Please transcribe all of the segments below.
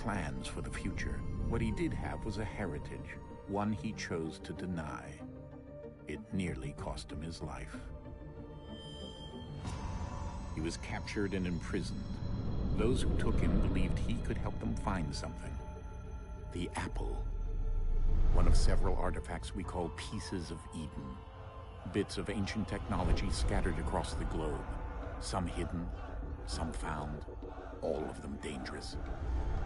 plans for the future. What he did have was a heritage, one he chose to deny. It nearly cost him his life. He was captured and imprisoned. Those who took him believed he could help them find something. The apple. One of several artifacts we call pieces of Eden. Bits of ancient technology scattered across the globe. Some hidden, some found, all of them dangerous.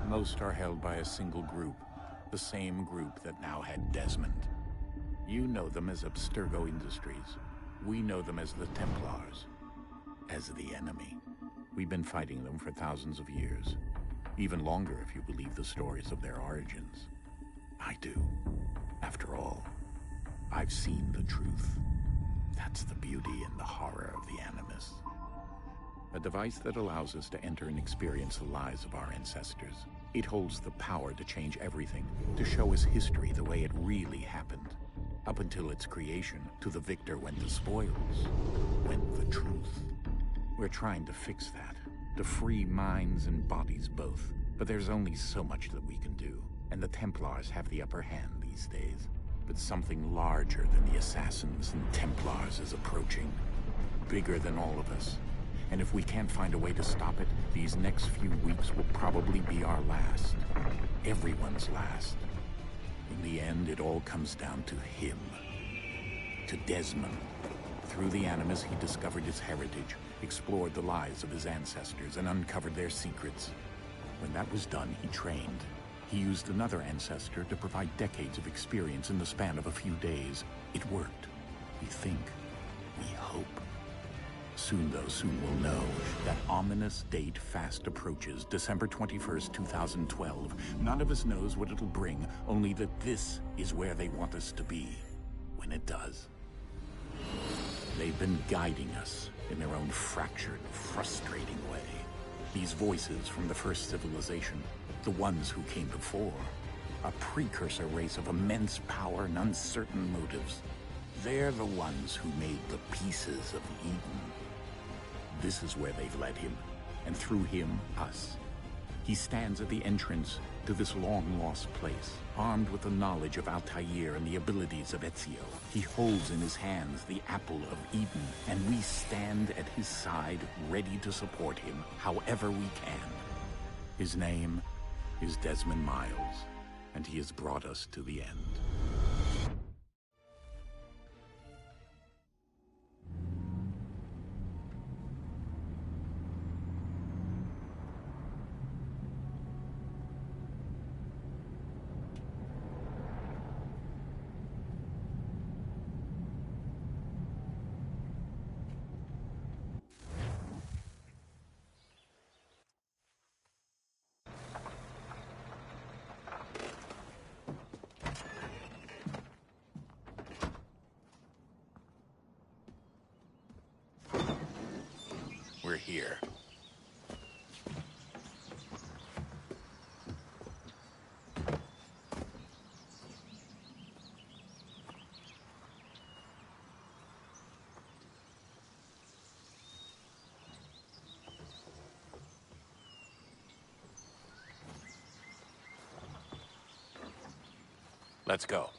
Most are held by a single group, the same group that now had Desmond. You know them as Abstergo Industries. We know them as the Templars, as the enemy. We've been fighting them for thousands of years, even longer if you believe the stories of their origins. I do. After all, I've seen the truth. That's the beauty and the horror of the Animus. A device that allows us to enter and experience the lives of our ancestors. It holds the power to change everything, to show us history the way it really happened. Up until its creation, to the victor went the spoils, went the truth. We're trying to fix that, to free minds and bodies both. But there's only so much that we can do, and the Templars have the upper hand these days. But something larger than the Assassins and Templars is approaching, bigger than all of us. And if we can't find a way to stop it, these next few weeks will probably be our last. Everyone's last. In the end, it all comes down to him. To Desmond. Through the Animus, he discovered his heritage, explored the lives of his ancestors, and uncovered their secrets. When that was done, he trained. He used another ancestor to provide decades of experience in the span of a few days. It worked. We think. We hope. Soon, though, soon we'll know. That ominous date fast approaches, December 21st, 2012. None of us knows what it'll bring, only that this is where they want us to be, when it does. They've been guiding us in their own fractured, frustrating way. These voices from the first civilization, the ones who came before, a precursor race of immense power and uncertain motives. They're the ones who made the pieces of Eden. This is where they've led him, and through him, us. He stands at the entrance to this long-lost place, armed with the knowledge of Altair and the abilities of Ezio. He holds in his hands the apple of Eden, and we stand at his side, ready to support him however we can. His name is Desmond Miles, and he has brought us to the end. We're here. Let's go.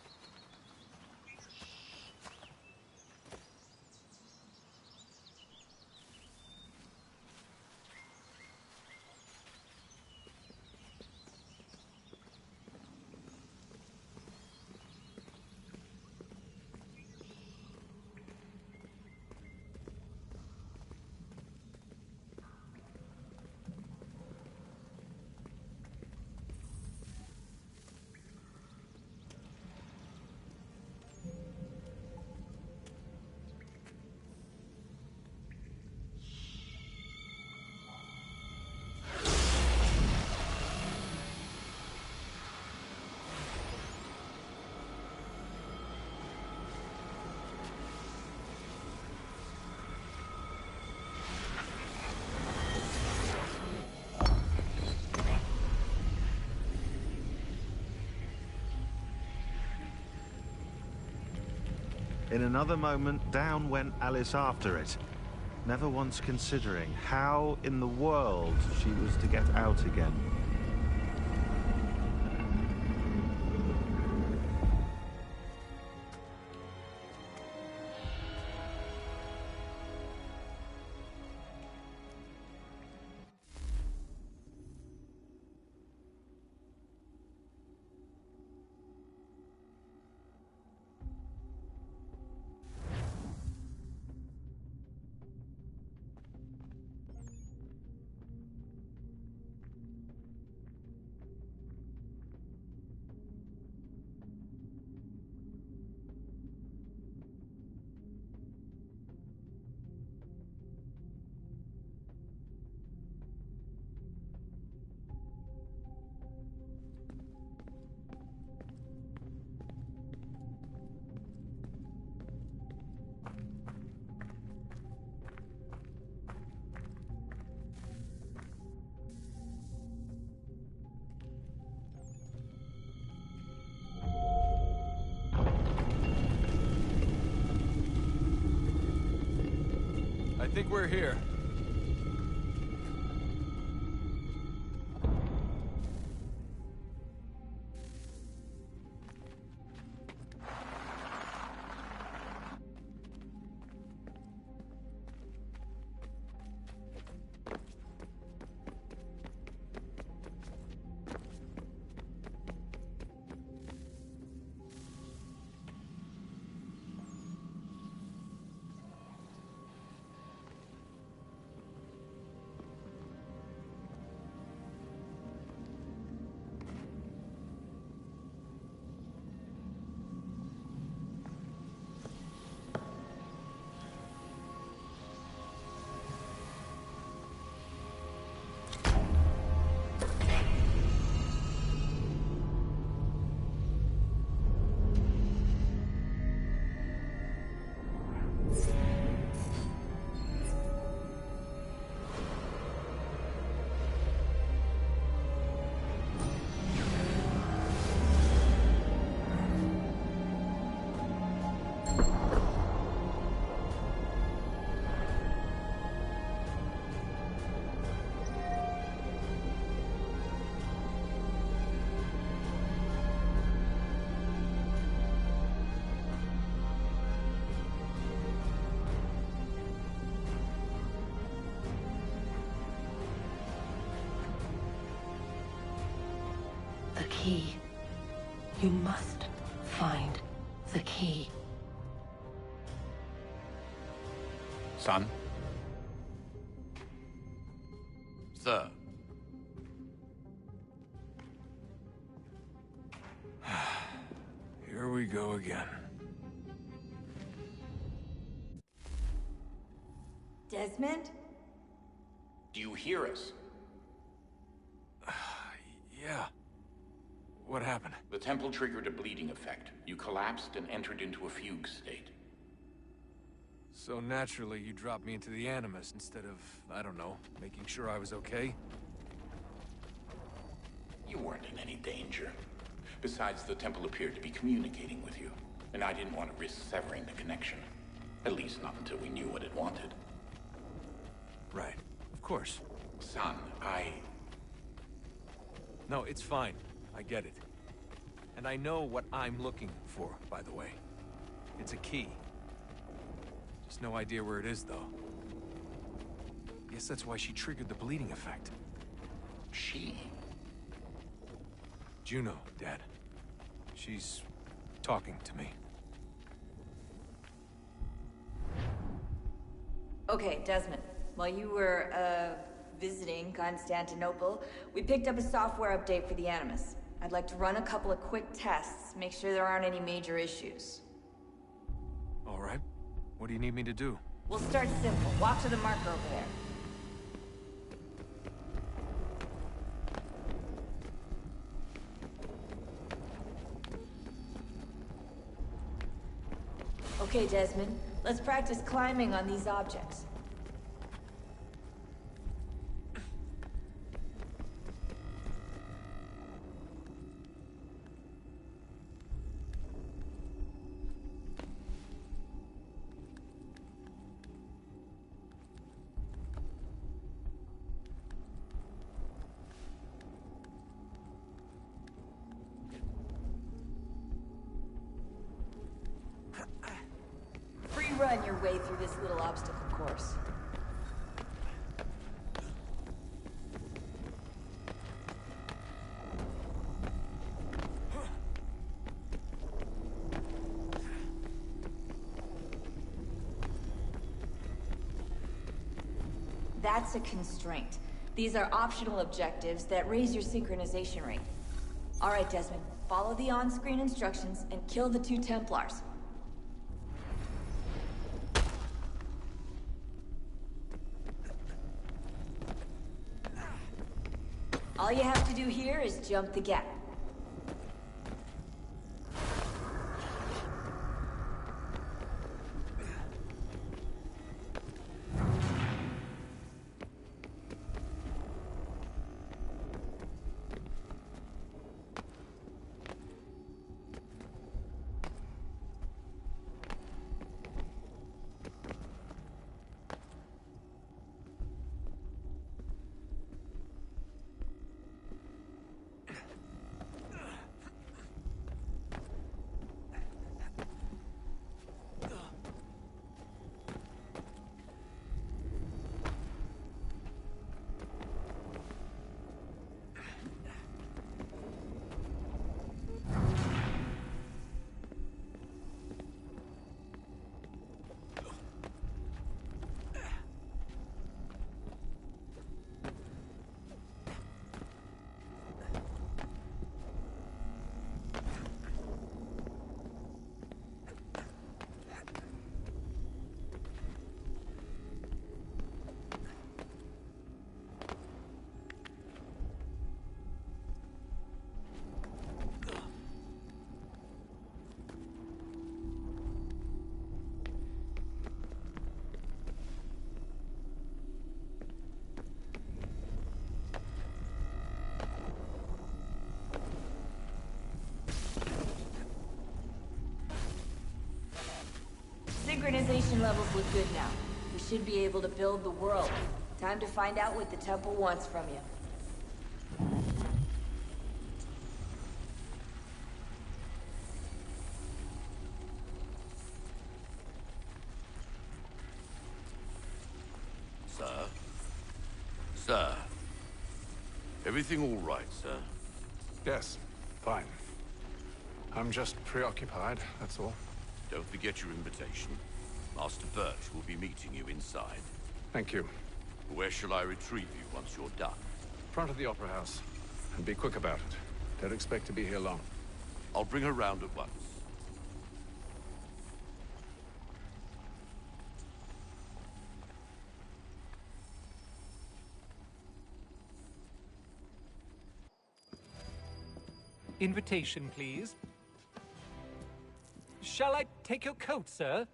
In another moment, down went Alice after it, never once considering how in the world she was to get out again. think we're here. The key. You must find the key. Son? Sir. Here we go again. Desmond? Do you hear us? Yeah. What happened? The temple triggered a bleeding effect. You collapsed and entered into a fugue state. So naturally, you dropped me into the Animus instead of, I don't know, making sure I was okay? You weren't in any danger. Besides, the temple appeared to be communicating with you, and I didn't want to risk severing the connection. At least not until we knew what it wanted. Right. Of course. Son, No, it's fine. I get it. And I know what I'm looking for, by the way. It's a key. Just no idea where it is, though. Guess that's why she triggered the bleeding effect. She? Juno, Dad. She's talking to me. Okay, Desmond. While you were, visiting Constantinople, we picked up a software update for the Animus. I'd like to run a couple of quick tests, make sure there aren't any major issues. All right. What do you need me to do? We'll start simple. Walk to the marker over there. Okay, Desmond. Let's practice climbing on these objects. Run your way through this little obstacle course. That's a constraint. These are optional objectives that raise your synchronization rate. All right, Desmond, follow the on-screen instructions and kill the 2 Templars. All you have to do here is jump the gap. Radiation levels look good now. We should be able to build the world. Time to find out what the temple wants from you. Sir? Sir? Everything all right, sir? Yes, fine. I'm just preoccupied, that's all. Don't forget your invitation. Master Birch will be meeting you inside. Thank you. Where shall I retrieve you once you're done? Front of the Opera House. And be quick about it. Don't expect to be here long. I'll bring her round at once. Invitation, please. Shall I take your coat, sir?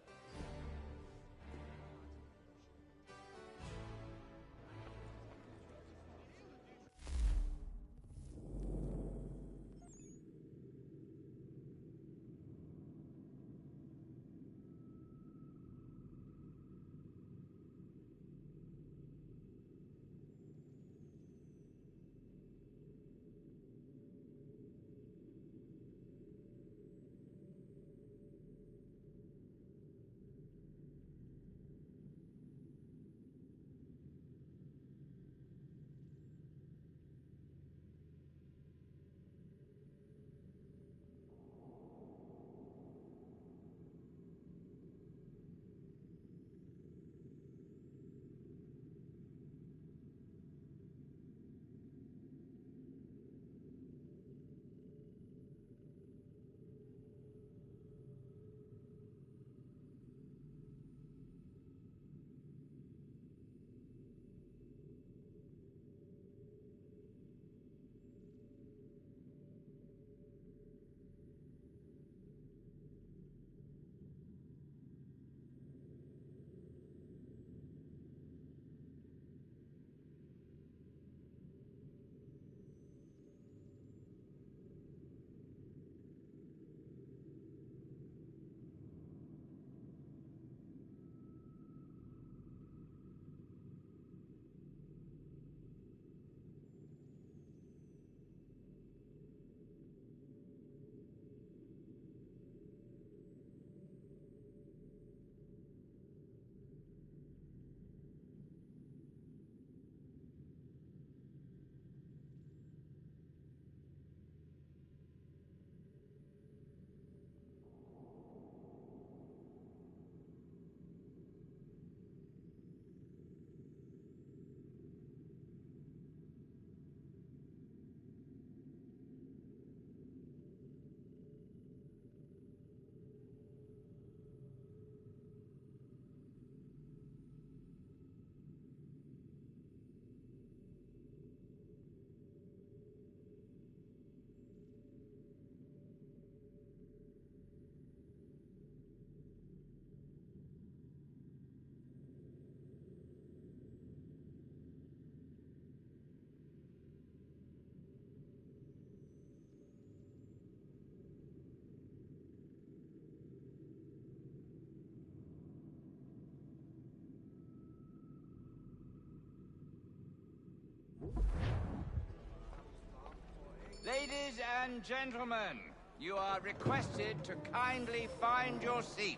Ladies and gentlemen, you are requested to kindly find your seats.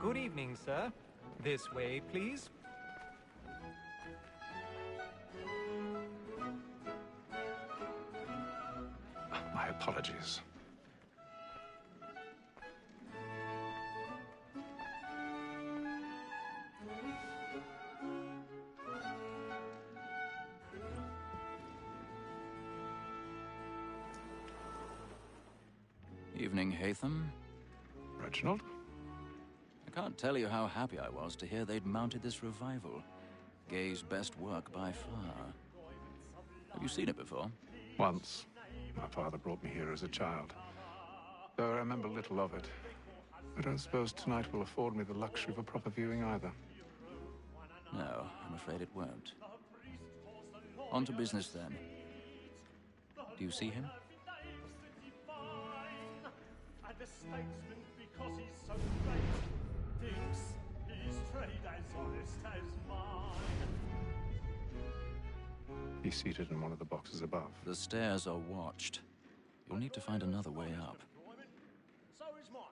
Good evening, sir. This way, please. My apologies. Evening, Hatham. Reginald? I can't tell you how happy I was to hear they'd mounted this revival. Gay's best work by far. Have you seen it before? Once. My father brought me here as a child. Though I remember little of it. I don't suppose tonight will afford me the luxury of a proper viewing either. No, I'm afraid it won't. On to business then. Do you see him? And the statesman, because he's so great, thinks his trade as honest as mine. He's seated in one of the boxes above. The stairs are watched. You'll need to find another way up. So is mine.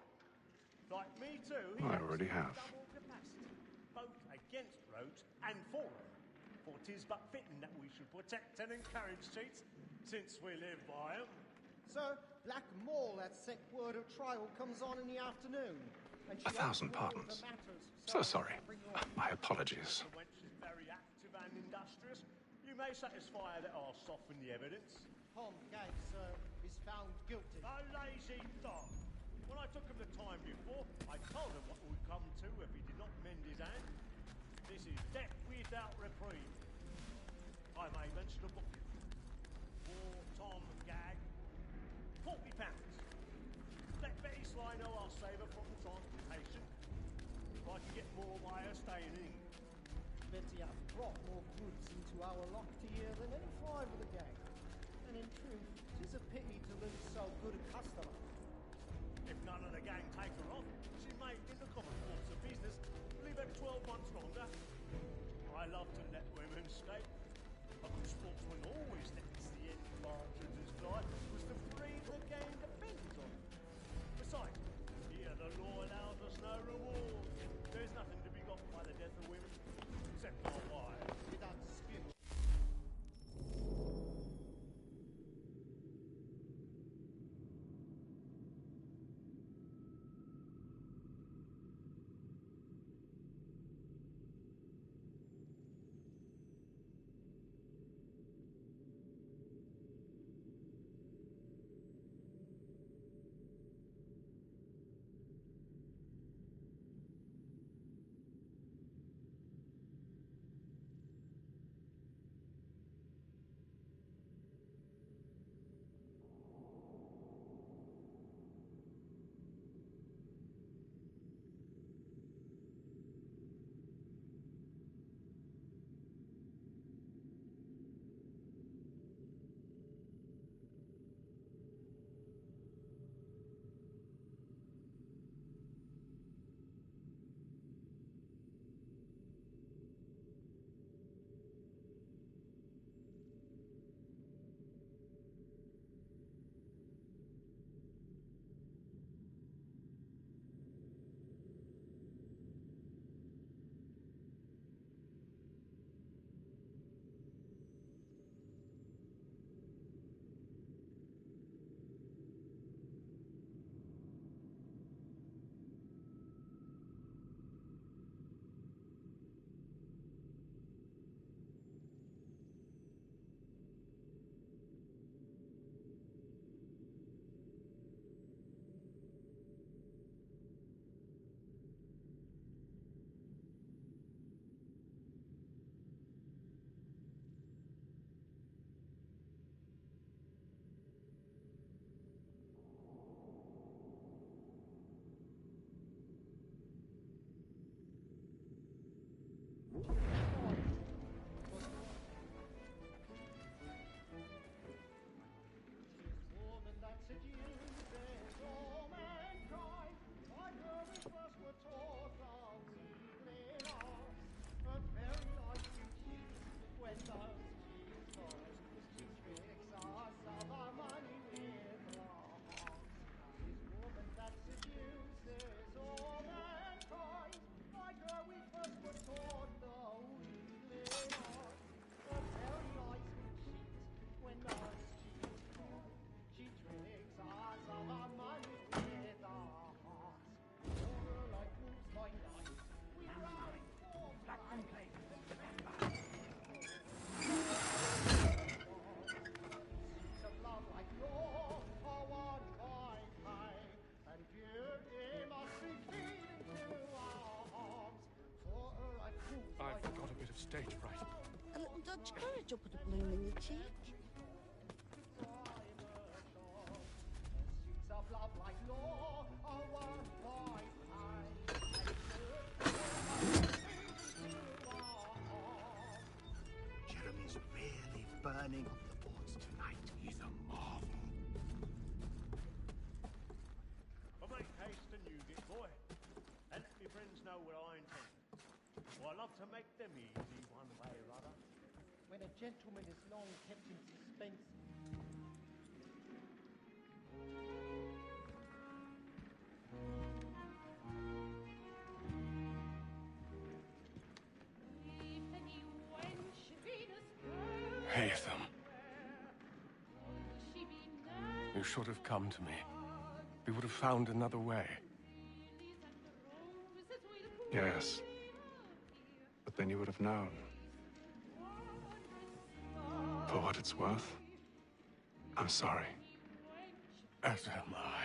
Like me too. I already have. Double capacity, both against roads and for them. For 'tis but fitting that we should protect and encourage cheats, since we live by 'em. Sir, Black Mall, that sick word of trial, comes on in the afternoon. And 1,000 pardons. So sorry. My apologies. The wench is very active and industrious. You may satisfy her that I'll soften the evidence. Tom Gage, sir, is found guilty. A lazy dog. When I took him the time before, I told him what would come to if he did not mend his hand. This is death without reprieve. I may mention a book. For Tom Gag, £40. Let Betty Sly know I'll save her from transportation. If I can get more by her staying in England. Betty hath brought more goods into our locked here than any five of the gang. And in truth, 'tis a pity to lose so good a customer. If none of the gang take her off, she may, in the common course of business, leave her 12 months longer. I love to let women escape. A good sportsman always lets the end partridges fly, because the freedom of the game depends on it. Besides, here the law allows us no reward. There's nothing to be got by the death of women, except our wives. Without dispute. Stage fright. A little Dutch courage will put a bloom in your cheek. Jeremy's rarely know what I intend. Well, I love to make them easy one way or other. When a gentleman is long kept in suspense. Haytham. You should have come to me. We would have found another way. Yes. But then you would have known. For what it's worth, I'm sorry. As am I.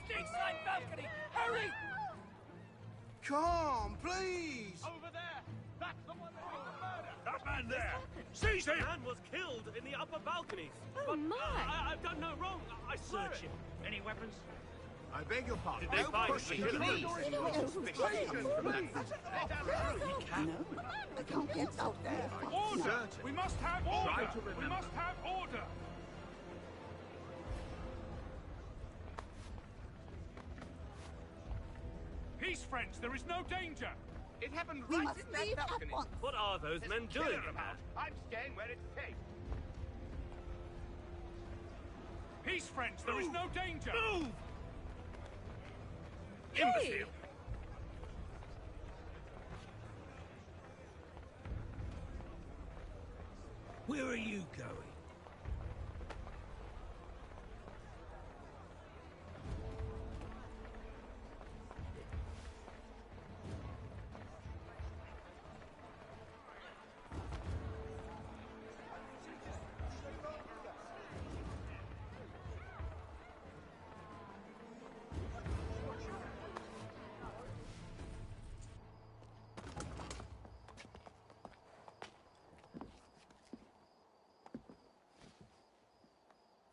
Stateside balcony! Hurry! Come, please! Over there! That's the one that did the murder! That man there! Seize him! The man was killed in the upper balconies. Oh, but my! I've done no wrong. I swear Search him. Any weapons? I beg your pardon. Did they find push the it, killer? please. No, I can't get out there. Order! We must have order! We must have order! Peace, friends! There is no danger! It happened We right must in that leave at balcony. once. What are those There's men a killer doing? about. I'm staying where it's safe. Peace, friends! There is no danger! Move! Hey! Where are you going?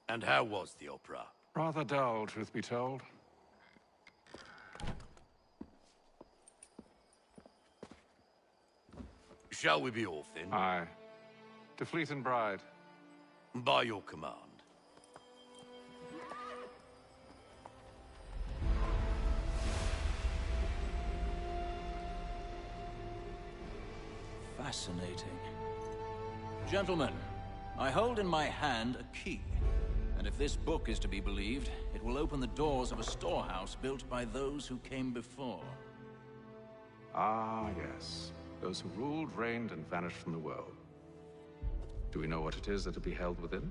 And how was the opera? Rather dull, truth be told. Shall we be off then? Aye. To Fleet and Bride. By your command. Fascinating. Gentlemen, I hold in my hand a key. And if this book is to be believed, it will open the doors of a storehouse built by those who came before. Ah, yes. Those who ruled, reigned, and vanished from the world. Do we know what it is that will be held within?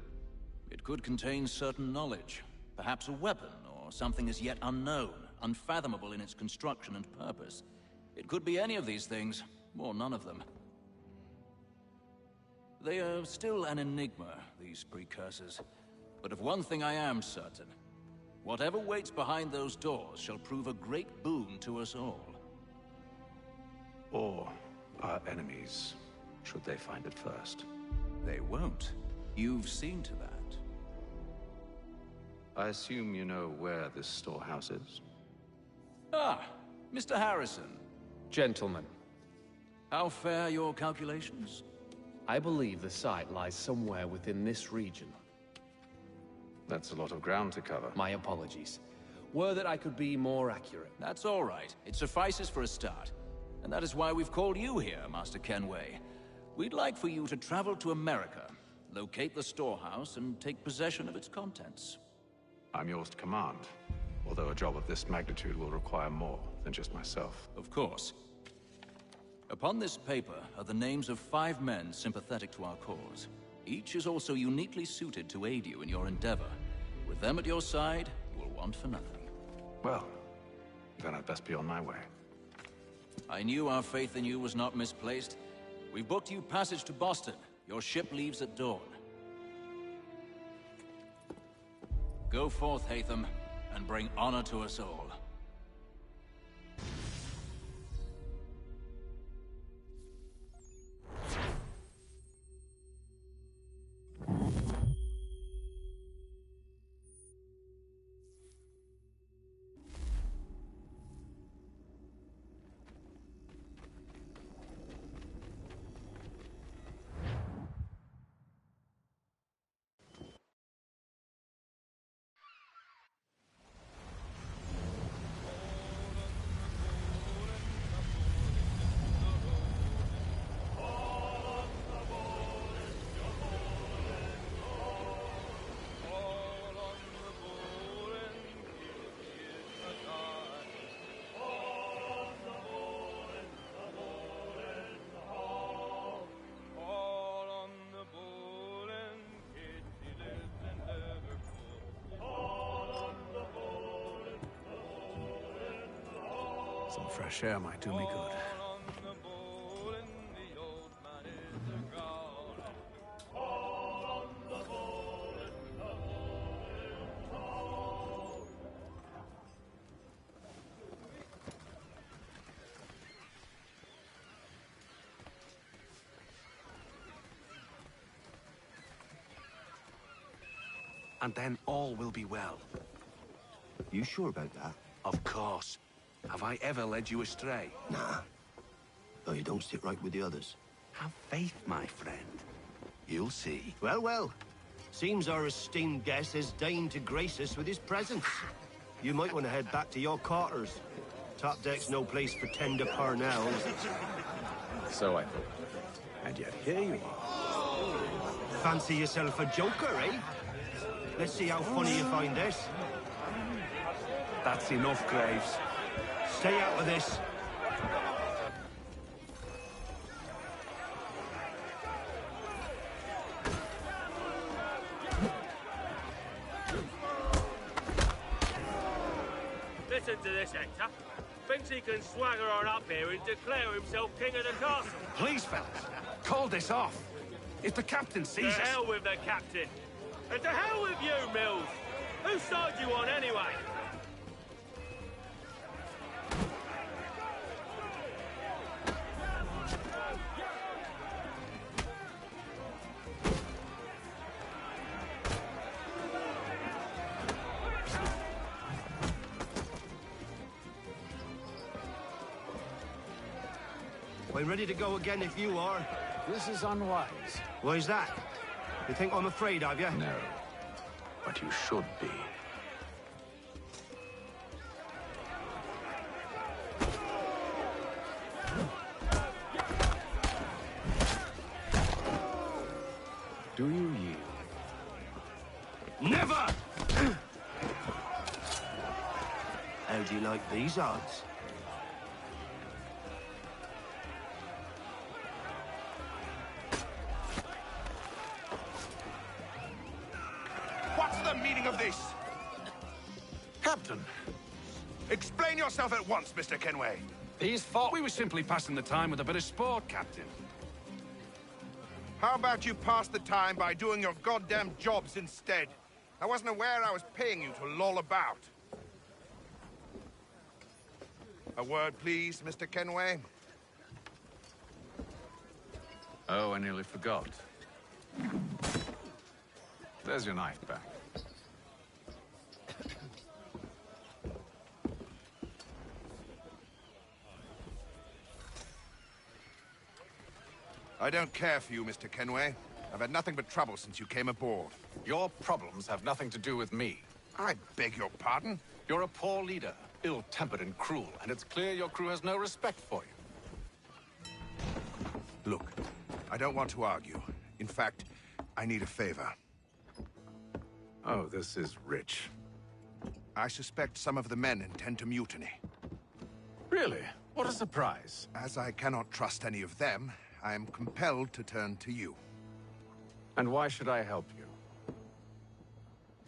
It could contain certain knowledge. Perhaps a weapon, or something as yet unknown, unfathomable in its construction and purpose. It could be any of these things, or none of them. They are still an enigma, these precursors. But of one thing I am certain. Whatever waits behind those doors shall prove a great boon to us all. Or our enemies, should they find it first. They won't. You've seen to that. I assume you know where this storehouse is? Ah, Mr. Harrison. Gentlemen, How fare your calculations? I believe the site lies somewhere within this region. That's a lot of ground to cover. My apologies. Were that I could be more accurate. That's all right. It suffices for a start. And that is why we've called you here, Master Kenway. We'd like for you to travel to America, locate the storehouse, and take possession of its contents. I'm yours to command, although a job of this magnitude will require more than just myself. Of course. Upon this paper are the names of 5 men sympathetic to our cause. Each is also uniquely suited to aid you in your endeavor. With them at your side, you will want for nothing. Well, then I'd best be on my way. I knew our faith in you was not misplaced. We've booked you passage to Boston. Your ship leaves at dawn. Go forth, Hatham, and bring honor to us all. Some fresh air might do me good. And then all will be well. You sure about that? Of course. Have I ever led you astray? Nah. Though you don't sit right with the others. Have faith, my friend. You'll see. Well, well. Seems our esteemed guest has deigned to grace us with his presence. You might want to head back to your quarters. Top deck's no place for tender parnells. So I thought. And yet here you are. Fancy yourself a joker, eh? Let's see how funny you find this. That's enough, Graves. Stay out of this. Listen to this, Hector. Thinks he can swagger on up here and declare himself king of the castle. Please, fellas, call this off. If the captain sees us... To hell with the captain. And to hell with you, Mills. Whose side you on, anyway? I'm ready to go again if you are. This is unwise. Why's that? You think I'm afraid of you? No. But you should be. Do you yield? Never! How do you like these odds? What's the meaning of this? Captain! Explain yourself at once, Mr. Kenway. These thought we were simply passing the time with a bit of sport, Captain. How about you pass the time by doing your goddamn jobs instead? I wasn't aware I was paying you to loll about. A word, please, Mr. Kenway. Oh, I nearly forgot. There's your knife back. I don't care for you, Mr. Kenway. I've had nothing but trouble since you came aboard. Your problems have nothing to do with me. I beg your pardon? You're a poor leader, ill-tempered and cruel, and it's clear your crew has no respect for you. Look, I don't want to argue. In fact, I need a favor. Oh, this is rich. I suspect some of the men intend to mutiny. Really? What a surprise. As I cannot trust any of them, I am compelled to turn to you. And why should I help you?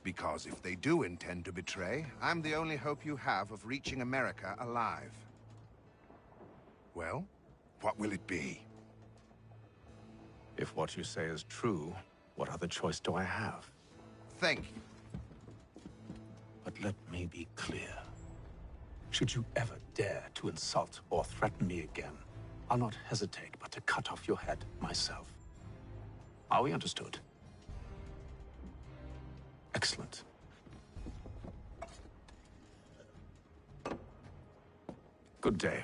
Because if they do intend to betray, I'm the only hope you have of reaching America alive. Well, what will it be? If what you say is true, what other choice do I have? Thank you. But let me be clear. Should you ever dare to insult or threaten me again, I'll not hesitate but to cut off your head myself. Are we understood? Excellent. Good day.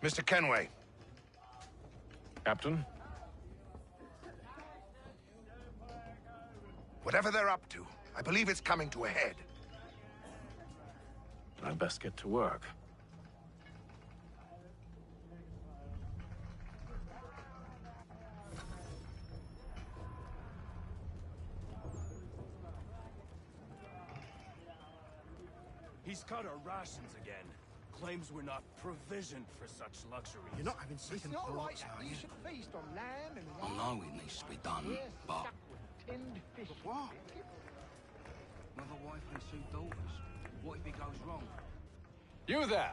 Mr. Kenway. Captain? Whatever they're up to, I believe it's coming to a head. I'd best get to work. He's cut our rations again. Claims we're not provisioned for such luxuries. You're not having second It's not thoughts, like are you you? should feast on lamb and I know it needs to be done, but... tinned fish. What? Another wife and 2 daughters. What if it goes wrong? You there!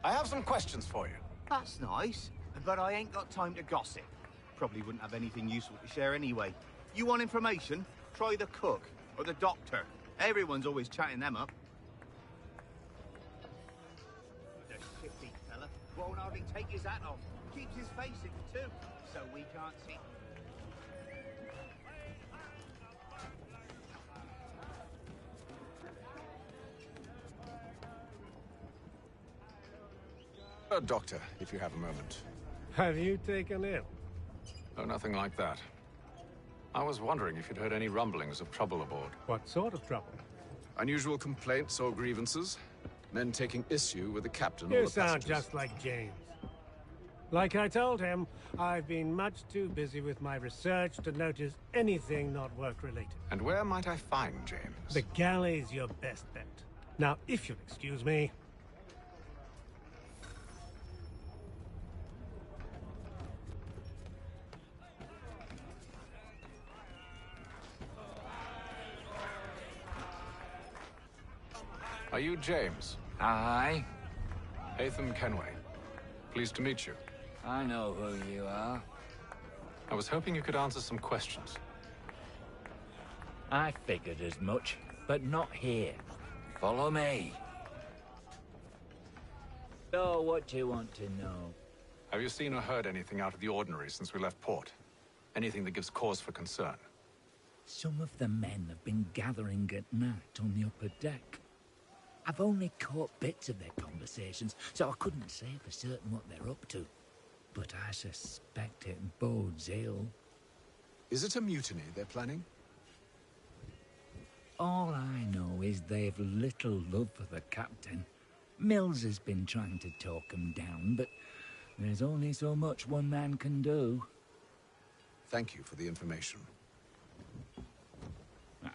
I have some questions for you. That's nice, but I ain't got time to gossip. Probably wouldn't have anything useful to share anyway. You want information? Try the cook or the doctor. Everyone's always chatting them up. The shifty fella won't hardly take his hat off. Keeps his face in too, so we can't see. Doctor, if you have a moment. Have you taken ill? Oh, nothing like that. I was wondering if you'd heard any rumblings of trouble aboard. What sort of trouble? Unusual complaints or grievances? Men taking issue with the captain or You the sound passengers? just like James. Like I told him, I've been much too busy with my research to notice anything not work-related. And where might I find James? The galley's your best bet. Now, if you'll excuse me... Are you James? Aye. Haytham Kenway. Pleased to meet you. I know who you are. I was hoping you could answer some questions. I figured as much, but not here. Follow me. So, what do you want to know? Have you seen or heard anything out of the ordinary since we left port? Anything that gives cause for concern? Some of the men have been gathering at night on the upper deck. I've only caught bits of their conversations, so I couldn't say for certain what they're up to. But I suspect it bodes ill. Is it a mutiny they're planning? All I know is they've little love for the captain. Mills has been trying to talk him down, but there's only so much one man can do. Thank you for the information.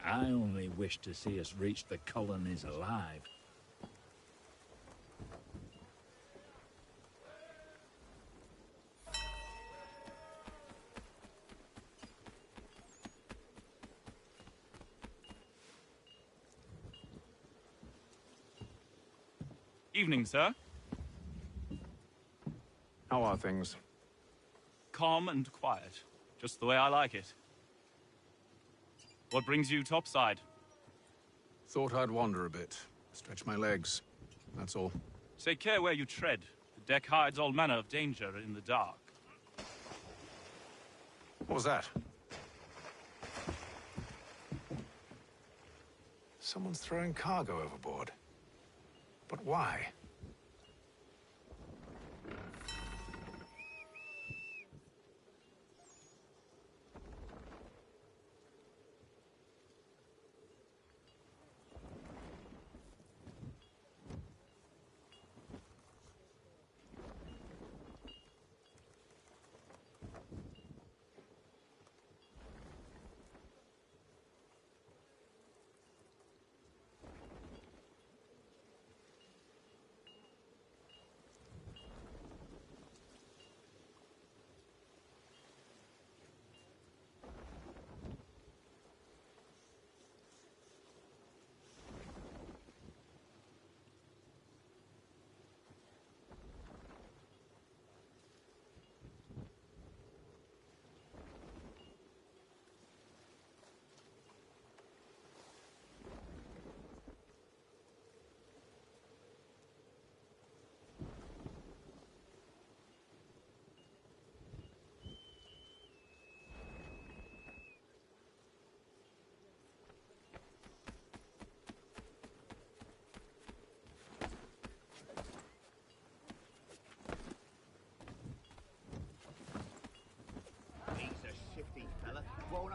I only wish to see us reach the colonies alive. Evening, sir. How are things? Calm and quiet. Just the way I like it. What brings you topside? Thought I'd wander a bit. Stretch my legs. That's all. Take care where you tread. The deck hides all manner of danger in the dark. What was that? Someone's throwing cargo overboard. But why?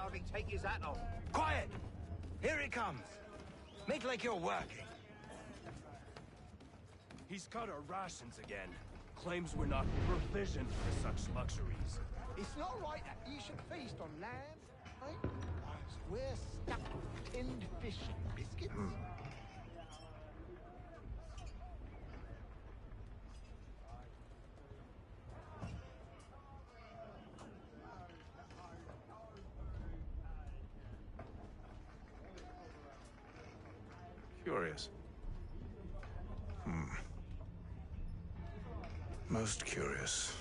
Harvey, take his hat off. Quiet! Here he comes. Make like you're working. He's cut our rations again. Claims we're not provisioned for such luxuries. It's not right that you should feast on lamb, eh? We're stuck with tinned fish and biscuits. Curious. Most curious.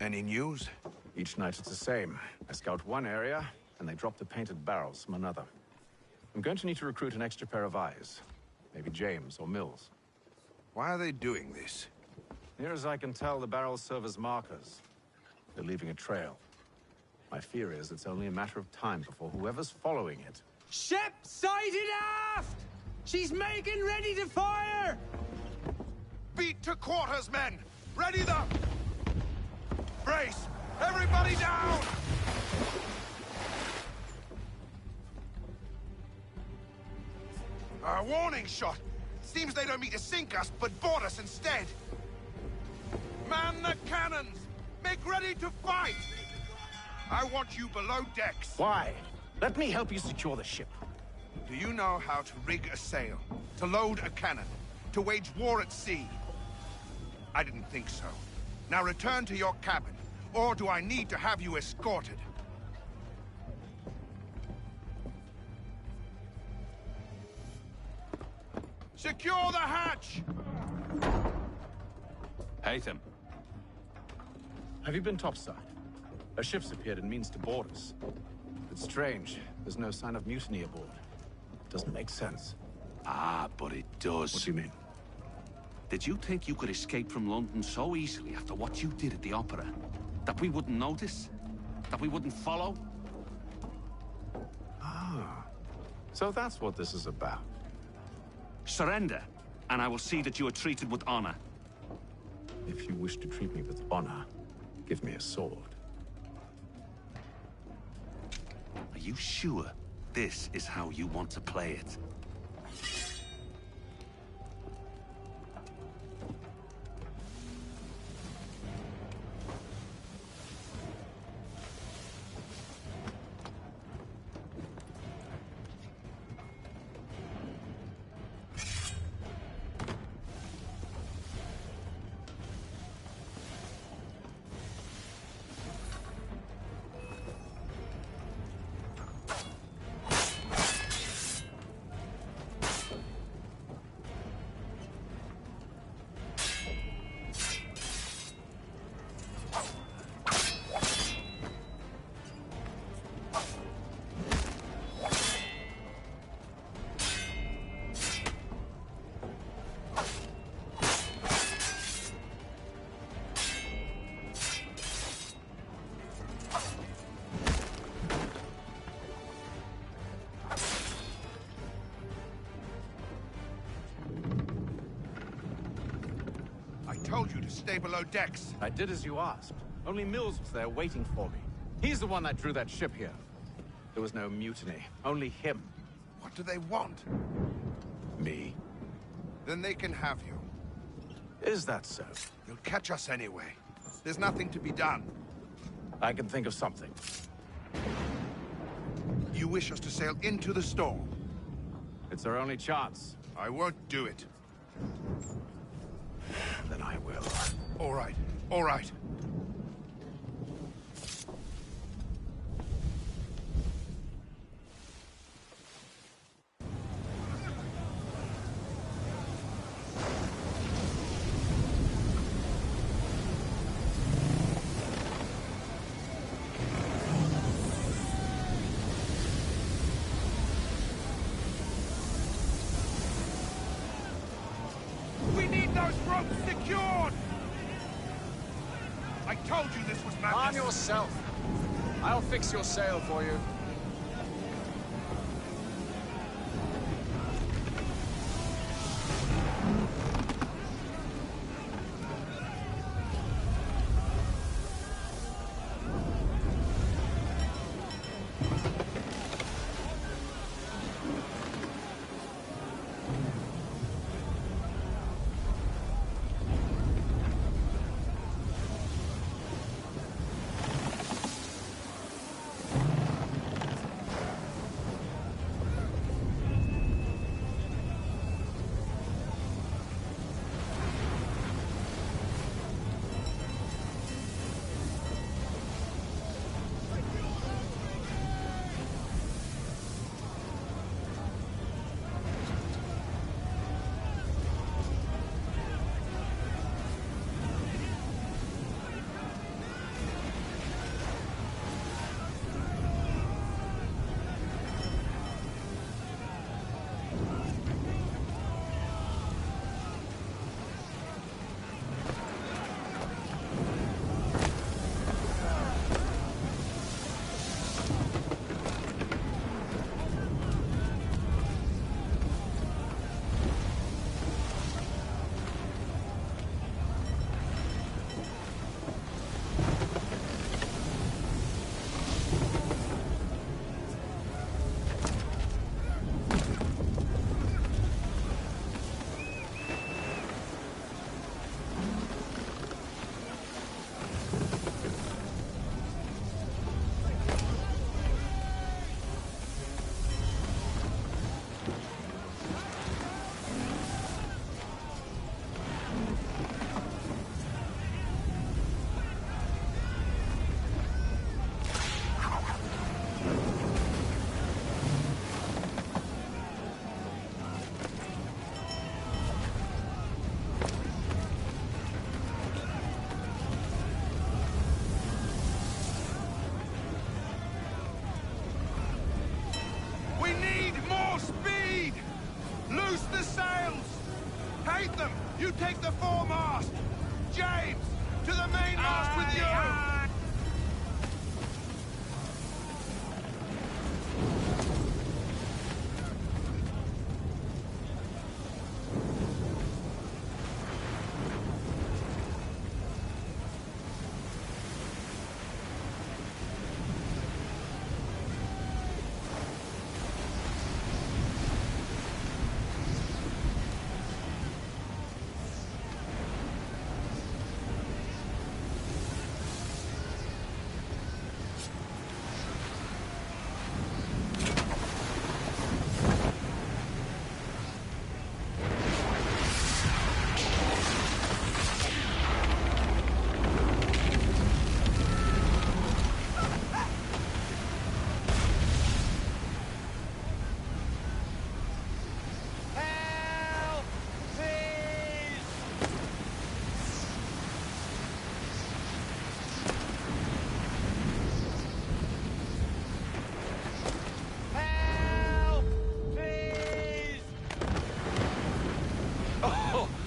Any news? Each night it's the same. I scout one area, and they drop the painted barrels from another. I'm going to need to recruit an extra pair of eyes. Maybe James or Mills. Why are they doing this? Near as I can tell, the barrels serve as markers. They're leaving a trail. My fear is it's only a matter of time before whoever's following it... Ship sighted aft! She's making ready to fire! Beat to quarters, men! Ready the... Brace! Everybody down! A warning shot! Seems they don't mean to sink us, but board us instead! Man the cannons! Make ready to fight! I want you below decks. Why? Let me help you secure the ship. Do you know how to rig a sail? To load a cannon? To wage war at sea? I didn't think so. Now return to your cabin, or do I need to have you escorted? Secure the hatch! Haytham. Have you been topside? A ship's appeared and means to board us. It's strange. There's no sign of mutiny aboard. Doesn't make sense. Ah, but it does. What do you mean? Did you think you could escape from London so easily after what you did at the opera? That we wouldn't notice? That we wouldn't follow? Ah. So that's what this is about. Surrender, and I will see that you are treated with honor. If you wish to treat me with honor, give me a sword. Are you sure this is how you want to play it? Told you to stay below decks. I did as you asked. Only Mills was there waiting for me. He's the one that drew that ship here. There was no mutiny, only him. What do they want? Me. Then they can have you. Is that so? You'll catch us anyway. There's nothing to be done. I can think of something. You wish us to sail into the storm? It's our only chance. I won't do it. Then I will. All right. All right. Keep those ropes secured! I told you this was madness. Calm yourself. I'll fix your sail for you. You take the foremast! James, to the mainmast with you!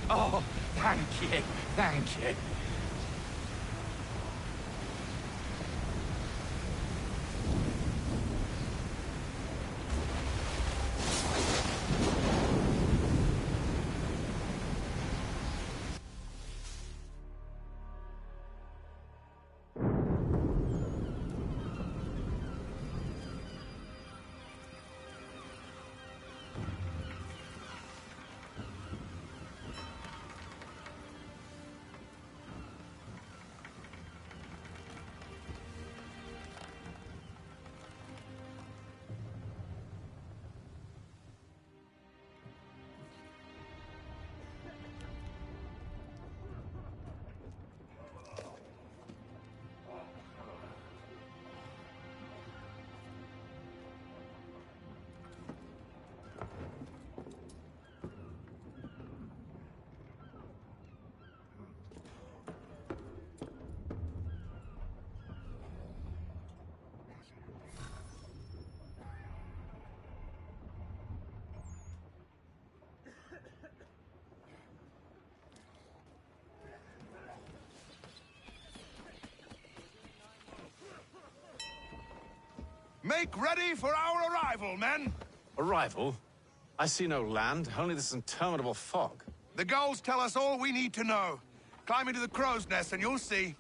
Oh, thank you, thank you. Make ready for our arrival, men! Arrival? I see no land, only this interminable fog. The gulls tell us all we need to know. Climb into the crow's nest and you'll see.